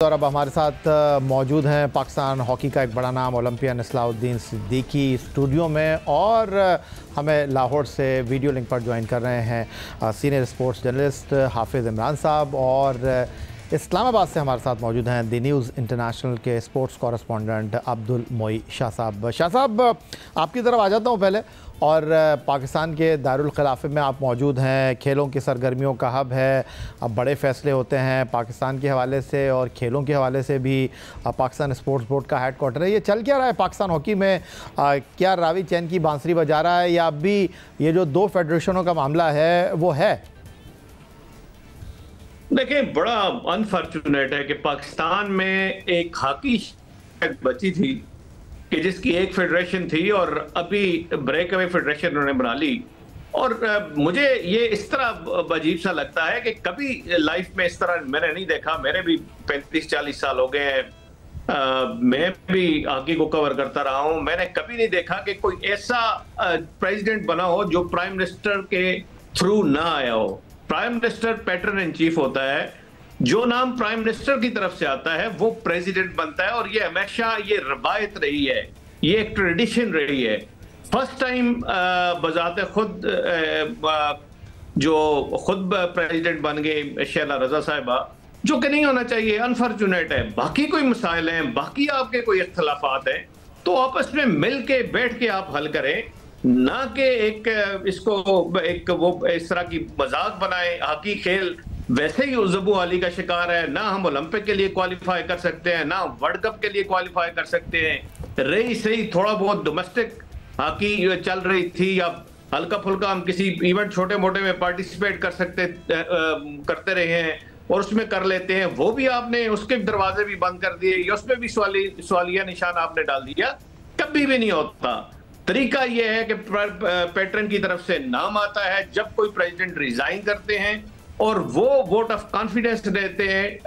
और अब हमारे साथ मौजूद हैं पाकिस्तान हॉकी का एक बड़ा नाम ओलंपियन इस्लाउद्दीन सिद्दीकी स्टूडियो में, और हमें लाहौर से वीडियो लिंक पर ज्वाइन कर रहे हैं सीनियर स्पोर्ट्स जर्नलिस्ट हाफिज़ इमरान साहब, और इस्लामाबाद से हमारे साथ मौजूद हैं दी न्यूज़ इंटरनेशनल के स्पोर्ट्स कॉरेस्पॉन्डेंट अब्दुल मोई शाह साहब। शाह साहब, आपकी तरफ आ जाता हूँ पहले। और पाकिस्तान के दारुल खिलाफे में आप मौजूद हैं, खेलों की सरगर्मियों का हब है, अब बड़े फ़ैसले होते हैं पाकिस्तान के हवाले से और खेलों के हवाले से भी। पाकिस्तान स्पोर्ट्स बोर्ड का हेड क्वार्टर है। ये चल क्या रहा है पाकिस्तान हॉकी में? क्या रावी चैन की बांसुरी बजा रहा है, या अब भी ये जो दो फेडरेशनों का मामला है वो है? देखिए, बड़ा अनफॉर्चुनेट है कि पाकिस्तान में एक हॉकी बची थी कि जिसकी एक फेडरेशन थी और अभी ब्रेक अवे फेडरेशन उन्होंने बना ली। और मुझे ये इस तरह अजीब सा लगता है कि कभी लाइफ में इस तरह मैंने नहीं देखा। मेरे भी 35-40 साल हो गए हैं, मैं भी हॉकी को कवर करता रहा हूं। मैंने कभी नहीं देखा कि कोई ऐसा प्रेसिडेंट बना हो जो प्राइम मिनिस्टर के थ्रू ना आया हो। Prime minister pattern in chief होता है, जो नाम प्राइम मिनिस्टर की तरफ से आता है वो प्रेसिडेंट बनता है, और ये हमेशा ये रवायत रही है, ये एक ट्रेडिशन रही है। फर्स्ट टाइम बजाते खुद जो खुद प्रेसिडेंट बन गए शैला रजा साहिबा, जो कि नहीं होना चाहिए, अनफॉर्चुनेट है। बाकी कोई मसाइल हैं, बाकी आपके कोई इख्तलाफात हैं, तो आपस में मिल के बैठ के आप हल करें, ना कि एक इसको एक वो इस तरह की मजाक बनाए। हॉकी खेल वैसे ही उज़बू अली का शिकार है, ना हम ओलंपिक के लिए क्वालिफाई कर सकते हैं, ना वर्ल्ड कप के लिए क्वालिफाई कर सकते हैं। रही सही थोड़ा बहुत डोमेस्टिक हॉकी चल रही थी, या हल्का फुल्का हम किसी इवेंट छोटे मोटे में पार्टिसिपेट करते रहे हैं और उसमें कर लेते हैं, वो भी आपने उसके दरवाजे भी बंद कर दिए, या उसमें भी सवालिया निशान आपने डाल दिया। कभी भी नहीं होता। तरीका यह है कि पैटर्न की तरफ से नाम आता है जब कोई प्रेसिडेंट रिजाइन करते हैं, और वो वोट ऑफ कॉन्फिडेंस देते हैं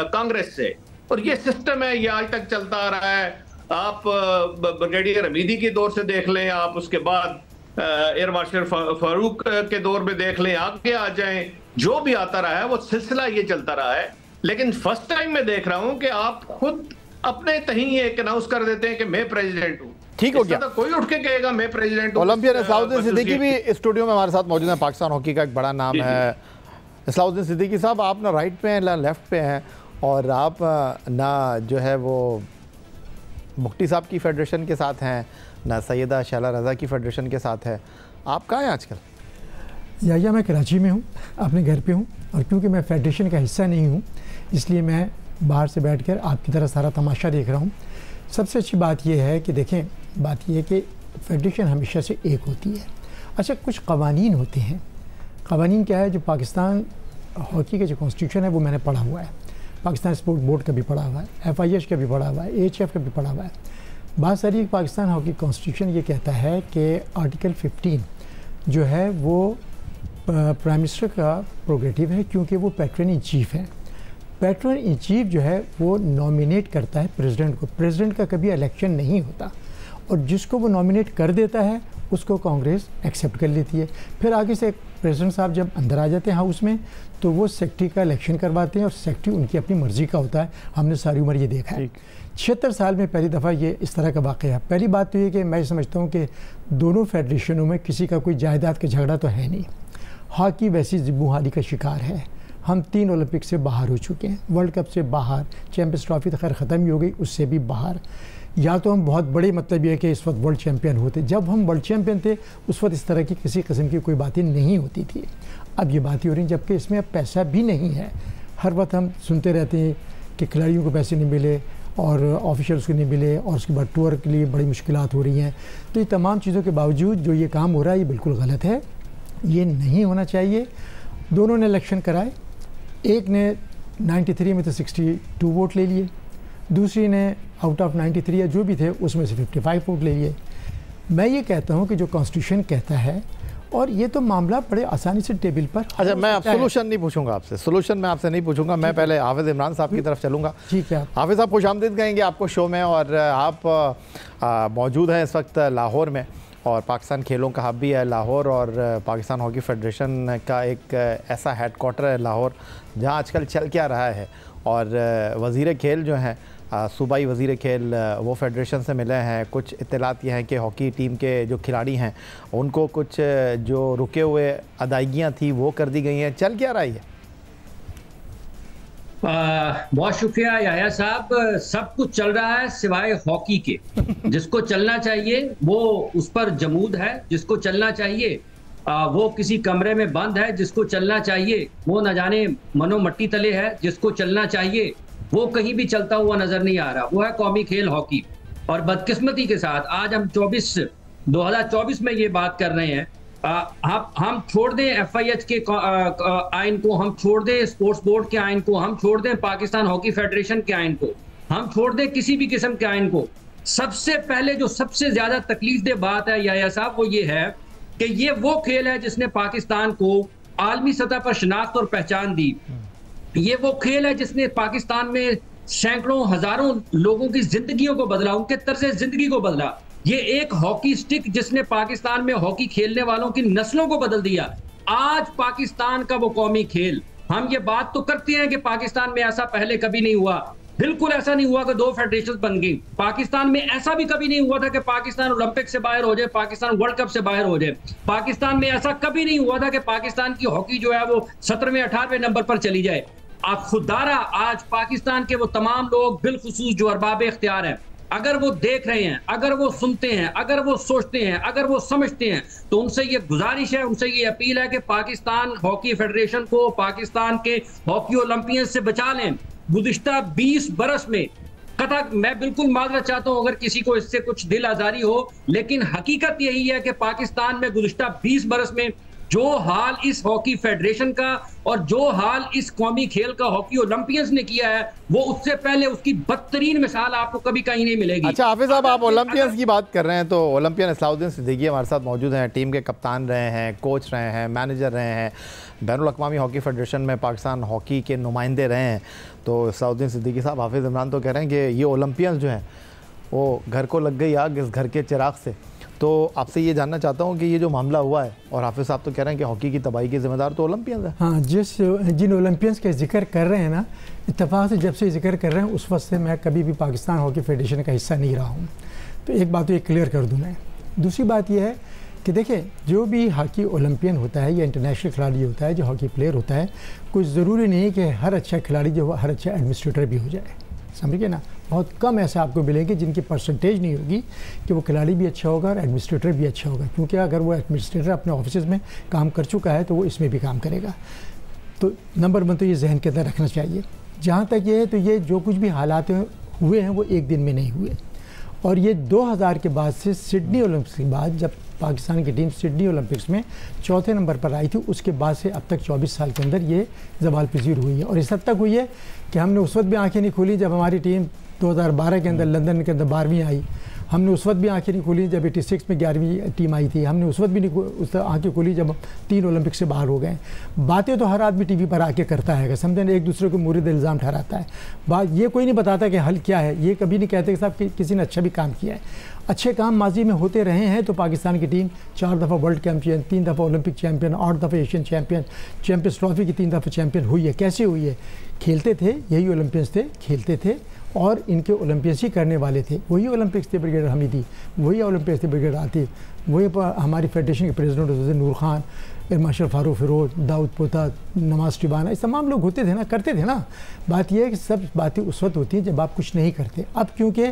कांग्रेस से, और ये सिस्टम है, ये आज तक चलता आ रहा है। आप ब्रिगेडियर हमीदी के दौर से देख लें, आप उसके बाद एयर मार्शल फारूक के दौर में देख लें, आगे आ जाएं, जो भी आता रहा है वो सिलसिला ये चलता रहा है। लेकिन फर्स्ट टाइम मैं देख रहा हूं कि आप खुद अपने तहीं ये अनाउंस कर देते हैं कि मैं प्रेसिडेंट हूं। ठीक हो गया, तो कोई उठ के कहेगा मैं प्रेसिडेंट हूं। ओलंपियन इस्लाउद्दीन सिद्दीकी भी स्टूडियो में हमारे साथ मौजूद है। पाकिस्तान हॉकी का एक बड़ा नाम है। इस्लाउद्दीन सिद्दीकी साहब, आप ना राइट पे हैं ना लेफ़्ट पे हैं, और आप ना जो है वो मुफ्ती साहब की फेडरेशन के साथ हैं, ना सैयदा शैला रज़ा की फेडरेशन के साथ है। आप कहाँ हैं आजकल? या मैं कराची में हूँ, अपने घर पे हूँ, और क्योंकि मैं फेडरेशन का हिस्सा नहीं हूँ इसलिए मैं बाहर से बैठकर आपकी तरह सारा तमाशा देख रहा हूँ। सबसे अच्छी बात यह है कि देखें, बात यह है कि फेडरेशन हमेशा से एक होती है। अच्छा, कुछ कवानीन होते हैं। कवानीन क्या है? जो पाकिस्तान हॉकी का जो कॉन्स्टिट्यूशन है वो मैंने पढ़ा हुआ है, पाकिस्तान स्पोर्ट बोर्ड का भी पढ़ा हुआ है, FIH का भी पढ़ा हुआ है, AHF का भी पढ़ा हुआ है। बात सारी पाकिस्तान हॉकी कॉन्स्टिट्यूशन ये कहता है कि आर्टिकल 15 जो है वो प्राइम मिनिस्टर का प्रोग्रेटिव है, क्योंकि वो पैट्रन इन चीफ है। पैट्रन इन चीफ जो है वो नॉमिनेट करता है प्रेसिडेंट को। प्रेसिडेंट का कभी इलेक्शन नहीं होता, और जिसको वो नॉमिनेट कर देता है उसको कांग्रेस एक्सेप्ट कर लेती है। फिर आगे से प्रेसिडेंट साहब जब अंदर आ जाते हैं हाउस में, तो वो सेक्रेटरी का इलेक्शन करवाते हैं, और सेक्रेटरी उनकी अपनी मर्जी का होता है। हमने सारी उम्र ये देखा है। 76 साल में पहली दफ़ा ये इस तरह का वाक़या है। पहली बात तो ये कि मैं समझता हूँ कि दोनों फेडरेशनों में किसी का कोई जायदाद का झगड़ा तो है नहीं। हॉकी वैसी जिम्मेदारी का शिकार है। हम 3 ओलंपिक से बाहर हो चुके हैं, वर्ल्ड कप से बाहर, चैम्पियंस ट्रॉफी तो खैर ख़त्म ही हो गई, उससे भी बाहर। या तो हम बहुत बड़े, मतलब ये है कि इस वक्त वर्ल्ड चैम्पियन होते, जब हम वर्ल्ड चैम्पियन थे उस वक्त इस तरह की किसी किस्म की कोई बातें नहीं होती थी। अब ये बातें हो रही हैं, जबकि इसमें अब पैसा भी नहीं है। हर वक्त हम सुनते रहते हैं कि खिलाड़ियों को पैसे नहीं मिले और ऑफिशियल्स को नहीं मिले, और उसके बाद टूर के लिए बड़ी मुश्किलात हो रही हैं। तो ये तमाम चीज़ों के बावजूद जो ये काम हो रहा है ये बिल्कुल गलत है, ये नहीं होना चाहिए। दोनों ने इलेक्शन कराए, एक ने 93 में तो 62 वोट ले लिए, दूसरी ने आउट ऑफ 93 या जो भी थे उसमें से 55 वोट ले लिए। मैं ये कहता हूँ कि जो कॉन्स्टिट्यूशन कहता है, और ये तो मामला बड़े आसानी से टेबल पर। अच्छा, मैं आप सोल्यूशन नहीं पूछूंगा आपसे, सोल्यूशन मैं आपसे नहीं पूछूंगा, मैं पहले हाफिज़ इमरान साहब की तरफ चलूँगा। ठीक है, हाफिज़ साहब, खुशामदीद कहेंगे आपको शो में, और आप मौजूद हैं इस वक्त लाहौर में, और पाकिस्तान खेलों का हब भी है लाहौर, और पाकिस्तान हॉकी फेडरेशन का एक ऐसा हेड क्वार्टर है लाहौर, जहाँ आजकल चल क्या रहा है और वज़ीर खेल जो हैं सूबाई वज़ीर खेल वो फेडरेशन से मिले हैं। कुछ इत्तलात ये हैं कि हॉकी टीम के जो खिलाड़ी हैं उनको कुछ जो रुके हुए अदायगियाँ थी वो कर दी गई हैं। चल क्या रहा है? बहुत शुक्रिया याया साहब। सब कुछ चल रहा है सिवाय हॉकी के। जिसको चलना चाहिए वो उस पर जमूद है, जिसको चलना चाहिए वो किसी कमरे में बंद है, जिसको चलना चाहिए वो न जाने मनो मट्टी तले है, जिसको चलना चाहिए वो कहीं भी चलता हुआ नजर नहीं आ रहा। वो है कौमी खेल हॉकी। और बदकिस्मती के साथ आज हम 2024 में ये बात कर रहे हैं। हम छोड़ दें FIH के आइन को, हम छोड़ दें स्पोर्ट्स बोर्ड के आइन को, हम छोड़ दें पाकिस्तान हॉकी फेडरेशन के आइन को, हम छोड़ दें किसी भी किस्म के आइन को। सबसे पहले जो सबसे ज्यादा तकलीफदेह बात है याया साहब वो ये है कि ये वो खेल है जिसने पाकिस्तान को आलमी सतह पर शनाख्त और पहचान दी। ये वो खेल है जिसने पाकिस्तान में सैकड़ों हजारों लोगों की जिंदगियों को बदला, उनके तर्ज़े जिंदगी को बदला। ये एक हॉकी स्टिक जिसने पाकिस्तान में हॉकी खेलने वालों की नस्लों को बदल दिया। आज पाकिस्तान का वो कौमी खेल, हम ये बात तो करते हैं कि पाकिस्तान में ऐसा पहले कभी नहीं हुआ। बिल्कुल ऐसा नहीं हुआ कि 2 फेडरेशन बन गई। पाकिस्तान में ऐसा भी कभी नहीं हुआ था कि पाकिस्तान ओलंपिक से बाहर हो जाए, पाकिस्तान वर्ल्ड कप से बाहर हो जाए। पाकिस्तान में ऐसा कभी नहीं हुआ था कि पाकिस्तान की हॉकी जो है वो 17वें 18वें नंबर पर चली जाए। आप खुदारा आज पाकिस्तान के वो तमाम लोग बिलखुसूस जो अरबाब इख्तियार हैं, अगर वो देख रहे हैं, अगर वो सुनते हैं, अगर वो सोचते हैं, अगर वो समझते हैं, तो उनसे ये गुजारिश है, उनसे ये अपील है कि पाकिस्तान हॉकी फेडरेशन को पाकिस्तान के हॉकी ओलंपियन से बचा लें। गुज़िश्ता 20 बरस में कथा, मैं बिल्कुल माजरत चाहता हूं अगर किसी को इससे कुछ दिल आजारी हो, लेकिन हकीकत यही है कि पाकिस्तान में गुज़िश्ता 20 बरस में जो हाल इस हॉकी फेडरेशन का और जो हाल इस कौमी खेल का हॉकी ओलंपियंस ने किया है, वो उससे पहले उसकी बदतरीन मिसाल आपको कभी कहीं नहीं मिलेगी। अच्छा हाफिज साहब, आप ओलंपियंस की बात कर रहे हैं तो ओलंपियन इस्लाउद्दीन सिद्दीकी हमारे साथ मौजूद हैं। टीम के कप्तान रहे हैं, कोच रहे हैं, मैनेजर रहे हैं, बैनुल अक़वामी हॉकी फेडरेशन में पाकिस्तान हॉकी के नुमाइंदे रहे हैं। तो इस्लाउद्दीन सिद्दीकी साहब, हाफिज इमरान तो कह रहे हैं कि ये ओलंपियंस जो हैं वो घर को लग गई आग इस घर के चिराग से। तो आपसे ये जानना चाहता हूँ कि ये जो मामला हुआ है, और हाफिज साहब तो कह रहे हैं कि हॉकी की तबाही के जिम्मेदार तो ओलंपियंस है। हाँ, जिन ओलंपियंस का जिक्र कर रहे हैं ना, इत्तेफाक से जब से जिक्र कर रहे हैं उस वक्त से मैं कभी भी पाकिस्तान हॉकी फेडरेशन का हिस्सा नहीं रहा हूँ। तो एक बात तो ये क्लियर कर दूँ मैं। दूसरी बात यह है कि देखिए, जो भी हॉकी ओलंपियन होता है या इंटरनेशनल खिलाड़ी होता है, जो हॉकी प्लेयर होता है, कुछ ज़रूरी नहीं है कि हर अच्छा खिलाड़ी जो हर अच्छा एडमिनिस्ट्रेटर भी हो जाए। समझिए ना, बहुत कम ऐसे आपको मिलेंगे जिनकी परसेंटेज नहीं होगी कि वो खिलाड़ी भी अच्छा होगा और एडमिनिस्ट्रेटर भी अच्छा होगा, क्योंकि अगर वो एडमिनिस्ट्रेटर अपने ऑफिस में काम कर चुका है तो वो इसमें भी काम करेगा। तो नंबर 1 तो ये जहन के अंदर रखना चाहिए। जहाँ तक ये है तो ये जो कुछ भी हालात हुए हैं वो एक दिन में नहीं हुए, और ये 2000 के बाद से सिडनी ओलंपिक्स के बाद जब पाकिस्तान की टीम सिडनी ओलंपिक्स में 4थे नंबर पर आई थी, उसके बाद से अब तक 24 साल के अंदर ये ज़वाल पजीर हुई है। और इस हद तक हुई है कि हमने उस वक्त भी आंखें नहीं खोली जब हमारी टीम 2012 के अंदर लंदन के अंदर 12वीं आई। हमने उस वक्त भी आंखें नहीं खोली जब 86 में 11वीं टीम आई थी। हमने उस वक्त भी नहीं उस आंखें खोली जब 3 ओलंपिक से बाहर हो गए। बातें तो हर आदमी टीवी पर आके करता है, समझे ना, एक दूसरे को मुरीद इल्ज़ाम ठहराता है। बात ये कोई नहीं बताता कि हल क्या है। ये कभी नहीं कहते कि साहब कि किसी ने अच्छा भी काम किया है। अच्छे काम माजी में होते रहे हैं। तो पाकिस्तान की टीम 4 दफ़ा वर्ल्ड चैम्पियन, 3 दफ़ा ओलंपिक चैम्पियन, 8 दफ़ा एशियन चैम्पियन, चैम्पियंस ट्रॉफी की 3 दफ़ा चैम्पियन हुई है। कैसे हुई है? खेलते थे, यही ओलंपियंस थे, खेलते थे और इनके ओलंपियंस ही करने वाले थे। वही ओलंपिक्स थे ब्रिगेडियर हमीदी, वही ओलंपिक्स थे ब्रिगेडियर आतिफ, वही हमारी फेडरेशन के प्रेसिडेंट होते थे नूर खान, मार्शल फारूक फिरोज, दाऊद पोता, नमाज टिबाना, इस तमाम लोग होते थे ना, करते थे ना। बात यह है कि सब बातें उस वक्त होती हैं जब आप कुछ नहीं करते। अब क्योंकि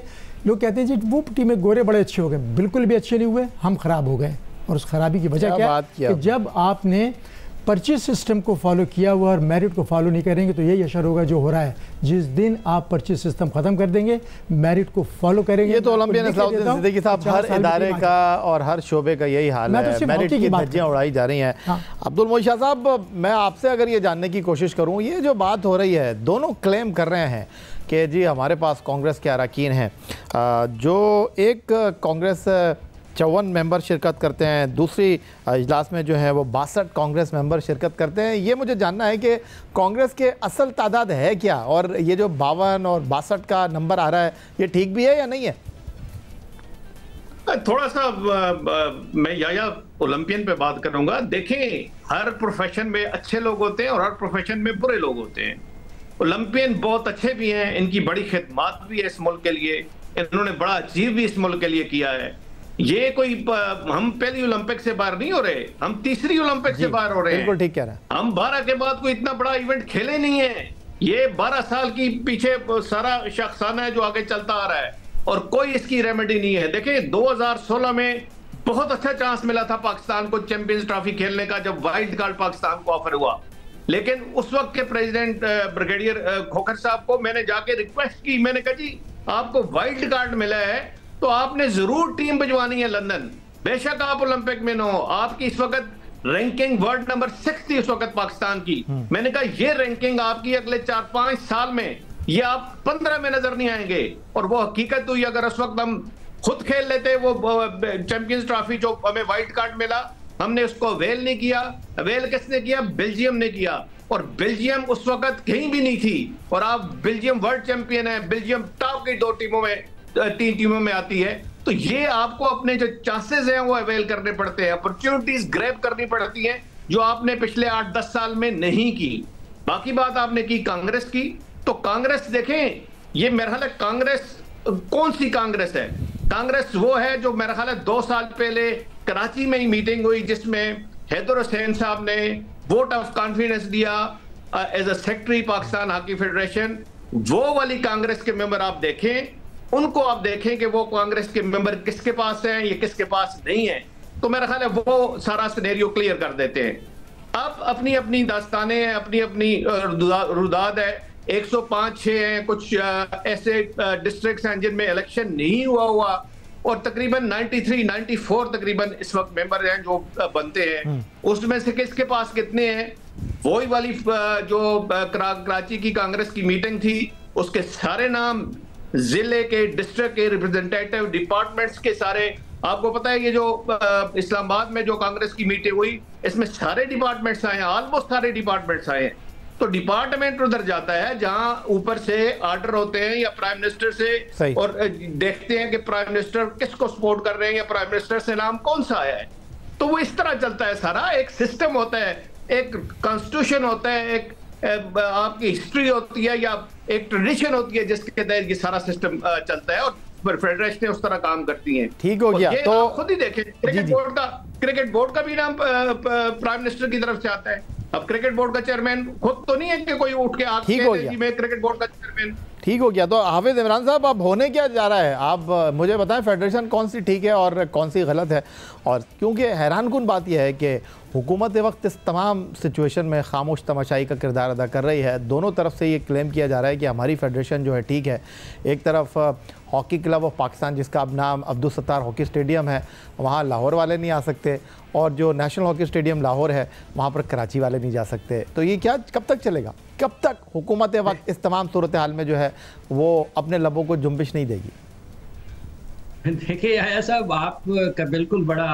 लोग कहते हैं जी वो टीमें गोरे बड़े अच्छे हो गए, बिल्कुल भी अच्छे नहीं हुए, हम ख़राब हो गए। और उस खराबी की वजह क्या है कि जब आपने पर्ची सिस्टम को फॉलो किया हुआ और मेरिट को फॉलो नहीं करेंगे तो यही असर होगा जो हो रहा है। जिस दिन आप पर्ची सिस्टम खत्म कर देंगे, मेरिट को फॉलो करेंगे, ये तो ओलंपियन इस्लाउद्दीन सिद्दीकी साहब हर इदारे का और हर शोबे का यही हाल है, मेरिट की धज्जियां उड़ाई जा रही हैं। अब्दुल मोईन शाह साहब, मैं आपसे अगर ये जानने की कोशिश करूँ, ये जो बात हो रही है, दोनों क्लेम कर रहे हैं कि जी हमारे पास कांग्रेस के अरकान हैं, जो एक कांग्रेस 54 मेंबर शिरकत करते हैं, दूसरी इजलास में जो है वो 62 कांग्रेस मेंबर शिरकत करते हैं। ये मुझे जानना है कि कांग्रेस के असल तादाद है क्या, और ये जो 52 और 62 का नंबर आ रहा है, ये ठीक भी है या नहीं है? थोड़ा सा मैं या ओलंपियन पे बात करूंगा। देखें, हर प्रोफेशन में अच्छे लोग होते हैं और हर प्रोफेशन में बुरे लोग होते हैं। ओलंपियन बहुत अच्छे भी हैं, इनकी बड़ी खिदमत भी है इस मुल्क के लिए, इन्होंने बड़ा अचीव भी इस मुल्क के लिए किया है। ये कोई हम पहली ओलंपिक से बाहर नहीं हो रहे, हम तीसरी ओलंपिक से बाहर हो रहे हैं। बिल्कुल ठीक कह रहे हैं। हम 12 के बाद कोई इतना बड़ा इवेंट खेले नहीं है। ये 12 साल की पीछे सारा शख्साना है जो आगे चलता आ रहा है और कोई इसकी रेमेडी नहीं है। देखिए 2016 में बहुत अच्छा चांस मिला था पाकिस्तान को चैंपियंस ट्रॉफी खेलने का, जब वाइल्ड कार्ड पाकिस्तान को ऑफर हुआ, लेकिन उस वक्त के प्रेसिडेंट ब्रिगेडियर खोखर साहब को मैंने जाके रिक्वेस्ट की, मैंने कहा जी आपको वाइल्ड कार्ड मिला है तो आपने जरूर टीम भिजवानी है लंदन, बेशक आप ओलंपिक में न हो। आपकी इस वक्त रैंकिंग वर्ल्ड नंबर 6 थी उस वक्त पाकिस्तान की। मैंने कहा ये रैंकिंग आपकी अगले 4-5 साल में, ये आप 15 में नजर नहीं आएंगे। और वो हकीकत हुई, अगर उस वक्त हम खुद खेल लेते वो चैंपियंस ट्रॉफी जो हमें वाइल्ड कार्ड मिला, हमने उसको अवेल नहीं किया। अवेल किसने किया? बेल्जियम ने किया। और बेल्जियम उस वक्त कहीं भी नहीं थी और आप बेल्जियम वर्ल्ड चैंपियन है, बेल्जियम टॉप की 3 टीमों में आती है। तो ये आपको अपने जो चांसेस हैं वो अवेल करने पड़ते हैं, अपॉर्चुनिटीज ग्रैब करनी पड़ती हैं जो आपने पिछले 8-10 साल में नहीं की। बाकी बात आपने की कांग्रेस की, तो कांग्रेस देखें, ये मेरा ख्याल है कांग्रेस कौन सी कांग्रेस है? कांग्रेस वो है जो मेरा ख्याल है 2 साल पहले कराची में ही मीटिंग हुई जिसमें हैदर हुसैन साहब ने वोट ऑफ कॉन्फिडेंस दिया as a secretary Pakistan hockey federation. वो वाली कांग्रेस के मेंबर आप देखें, उनको आप देखें कि वो कांग्रेस के मेंबर किसके पास हैं, ये किसके पास नहीं है, तो मेरा ख्याल है वो सारा सिनेरियो क्लियर कर देते हैं। अब अपनी अपनी दास्तानें हैं, अपनी अपनी रुदाद है, 105-6 हैं, कुछ ऐसे डिस्ट्रिक्ट्स हैं जिनमें इलेक्शन नहीं हुआ और तकरीबन 93-94 तकरीबन इस वक्त मेंबर हैं जो बनते हैं। उसमें से किसके पास कितने हैं? वही वाली जो कराची की कांग्रेस की मीटिंग थी, उसके सारे नाम जिले के, डिस्ट्रिक्ट के रिप्रेजेंटेटिव, डिपार्टमेंट्स के सारे, आपको पता है ये जो इस्लामाबाद में जो कांग्रेस की मीटिंग हुई, इसमें सारे डिपार्टमेंट्स आए हैं, ऑलमोस्ट सारे डिपार्टमेंट्स आए हैं। तो डिपार्टमेंट उधर जाता है जहां ऊपर से ऑर्डर होते हैं या प्राइम मिनिस्टर से, और देखते हैं कि प्राइम मिनिस्टर किसको सपोर्ट कर रहे हैं या प्राइम मिनिस्टर से नाम कौन सा आया है। तो वो इस तरह चलता है सारा, एक सिस्टम होता है, एक कॉन्स्टिट्यूशन होता है, एक आपकी हिस्ट्री होती है या एक ट्रेडिशन होती है जिसके तहत ये सारा सिस्टम चलता है और फेडरेशन उस तरह काम करती हैं। ठीक हो गया, तो खुद ही देखें क्रिकेट बोर्ड का भी नाम प्राइम मिनिस्टर की तरफ से आता है। अब क्रिकेट बोर्ड का चेयरमैन खुद तो नहीं है कि कोई उठ के आके मैं क्रिकेट बोर्ड का चेयरमैन। ठीक हो गया। तो हाफिज इमरान साहब, अब होने क्या जा रहा है, आप मुझे बताएं फेडरेशन कौन सी ठीक है और कौन सी गलत है? और क्योंकि हैरानकुन बात यह है कि हुकूमत वक्त इस तमाम सिचुएशन में खामोश तमाशाई का किरदार अदा कर रही है। दोनों तरफ से ये क्लेम किया जा रहा है कि हमारी फेडरेशन जो है ठीक है। एक तरफ हॉकी क्लब ऑफ पाकिस्तान, जिसका अब नाम अब्दुल सत्तार हॉकी स्टेडियम है, वहाँ लाहौर वाले नहीं आ सकते, और जो नेशनल हॉकी स्टेडियम लाहौर है वहाँ पर कराची वाले नहीं जा सकते। तो ये क्या कब तक चलेगा? कब तक हुकूमत वक्त इस तमाम सूरत हाल में जो है वो अपने लबों को जुम्बिश नहीं देगी? देखिए याया साहब, आपका बिल्कुल बड़ा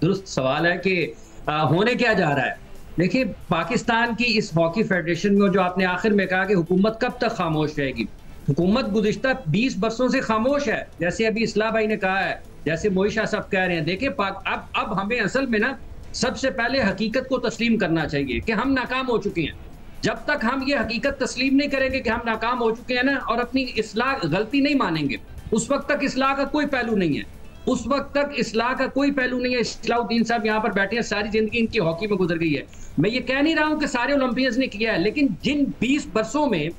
दुरुस्त सवाल है कि होने क्या जा रहा है। देखिए पाकिस्तान की इस हॉकी फेडरेशन में जो आपने आखिर में कहा कि हुकूमत कब तक खामोश रहेगी, हुकूमत गुज़िश्ता 20 बरसों से खामोश है। जैसे अभी इस्लाह भाई ने कहा है, जैसे मोइशा साहब कह रहे हैं। देखिए अब हमें असल में ना सबसे पहले हकीकत को तस्लीम करना चाहिए कि हम नाकाम हो चुके हैं। जब तक हम ये हकीकत तस्लीम नहीं करेंगे कि हम नाकाम हो चुके हैं ना, और अपनी इस्लाह गलती नहीं मानेंगे, उस वक्त तक इस्लाह का कोई पहलू नहीं है। उस वक्त तक इस्लाह का कोई पहलू नहीं है। इस्लाउद्दीन साहब यहाँ पर बैठे हैं, सारी जिंदगी इनकी हॉकी में गुजर गई है। मैं ये कह नहीं रहा हूँ कि सारे ओलंपियंस ने किया है, लेकिन जिन 20 बरसों में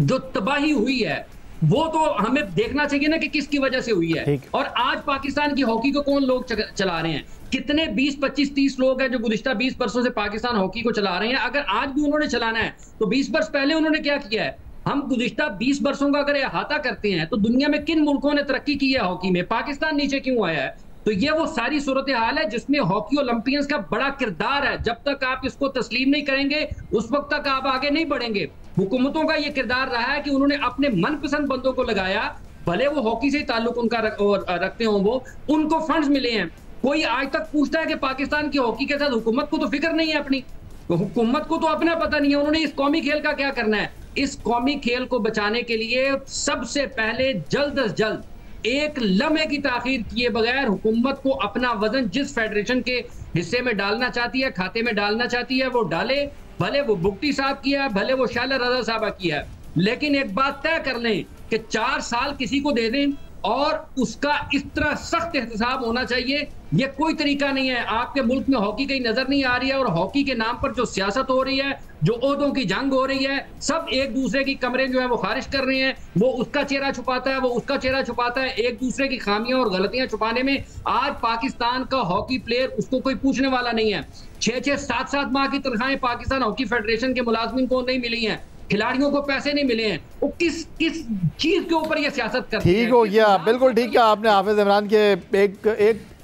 जो तबाही हुई है वो तो हमें देखना चाहिए ना कि किसकी वजह से हुई है। और आज पाकिस्तान की हॉकी को कौन लोग चला रहे हैं? कितने 20, 25, 30 लोग हैं जो गुज़िश्ता 20 बरसों से पाकिस्तान हॉकी को चला रहे हैं। अगर आज भी उन्होंने चलाना है तो 20 वर्ष पहले उन्होंने क्या किया है? हम गुज़िश्ता 20 बरसों का अगर अहाता करते हैं तो दुनिया में किन मुल्कों ने तरक्की की है हॉकी में, पाकिस्तान नीचे क्यों आया है? तो ये वो सारी सूरत हाल है जिसमें हॉकी ओलंपियंस का बड़ा किरदार है। जब तक आप इसको तस्लीम नहीं करेंगे उस वक्त तक आप आगे नहीं बढ़ेंगे। हुकूमतों का ये किरदार रहा है कि उन्होंने अपने मनपसंद बंदों को लगाया, भले वो हॉकी से ही ताल्लुक उनका रखते हों, वो उनको फंड्स मिले हैं। कोई आज तक पूछता है कि पाकिस्तान की हॉकी के साथ हुकूमत को तो फिक्र नहीं है अपनी, तो हुकूमत को तो अपना पता नहीं है उन्होंने इस कौमी खेल का क्या करना है। इस कौमी खेल को बचाने के लिए सबसे पहले जल्द अज जल्द, एक लम्हे की ताखीर किए बगैर हुकूमत को अपना वजन जिस फेडरेशन के हिस्से में डालना चाहती है, खाते में डालना चाहती है, वो डाले भले वो बुक्टी साहब किया है, भले वो शाला रजा साहब किया है, लेकिन एक बात तय कर लें कि 4 साल किसी को दे दें और उसका इस तरह सख्त एहतसाब होना चाहिए। ये कोई तरीका नहीं है। आपके मुल्क में हॉकी कहीं नजर नहीं आ रही है, और हॉकी के नाम पर जो सियासत हो रही है, जो ओहदों की जंग हो रही है, सब एक दूसरे की कमरे जो है वो खारिज कर रहे हैं। वो उसका चेहरा छुपाता है, वो उसका चेहरा छुपाता है, एक दूसरे की खामियां और गलतियां छुपाने में। आज पाकिस्तान का हॉकी प्लेयर, उसको कोई पूछने वाला नहीं है। 6-6, 7-7 माह की तनख्वाहें पाकिस्तान हॉकी फेडरेशन के मुलाजमिन को नहीं मिली हैं, खिलाड़ियों को पैसे नहीं मिले हैं। वो किस चीज के ऊपर ये सियासत करते हैं? ठीक हो गया, बिल्कुल ठीक है आपने। हाफिज इमरान के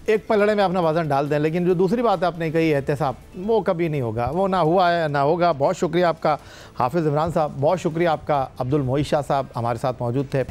एक पलड़े में अपना वजन डाल दें, लेकिन जो दूसरी बात आपने कही एहतसाब, वो कभी नहीं होगा, वो ना हुआ है ना होगा। बहुत शुक्रिया आपका हाफिज इमरान साहब, बहुत शुक्रिया आपका अब्दुल मोईन शाह साहब हमारे साथ मौजूद थे।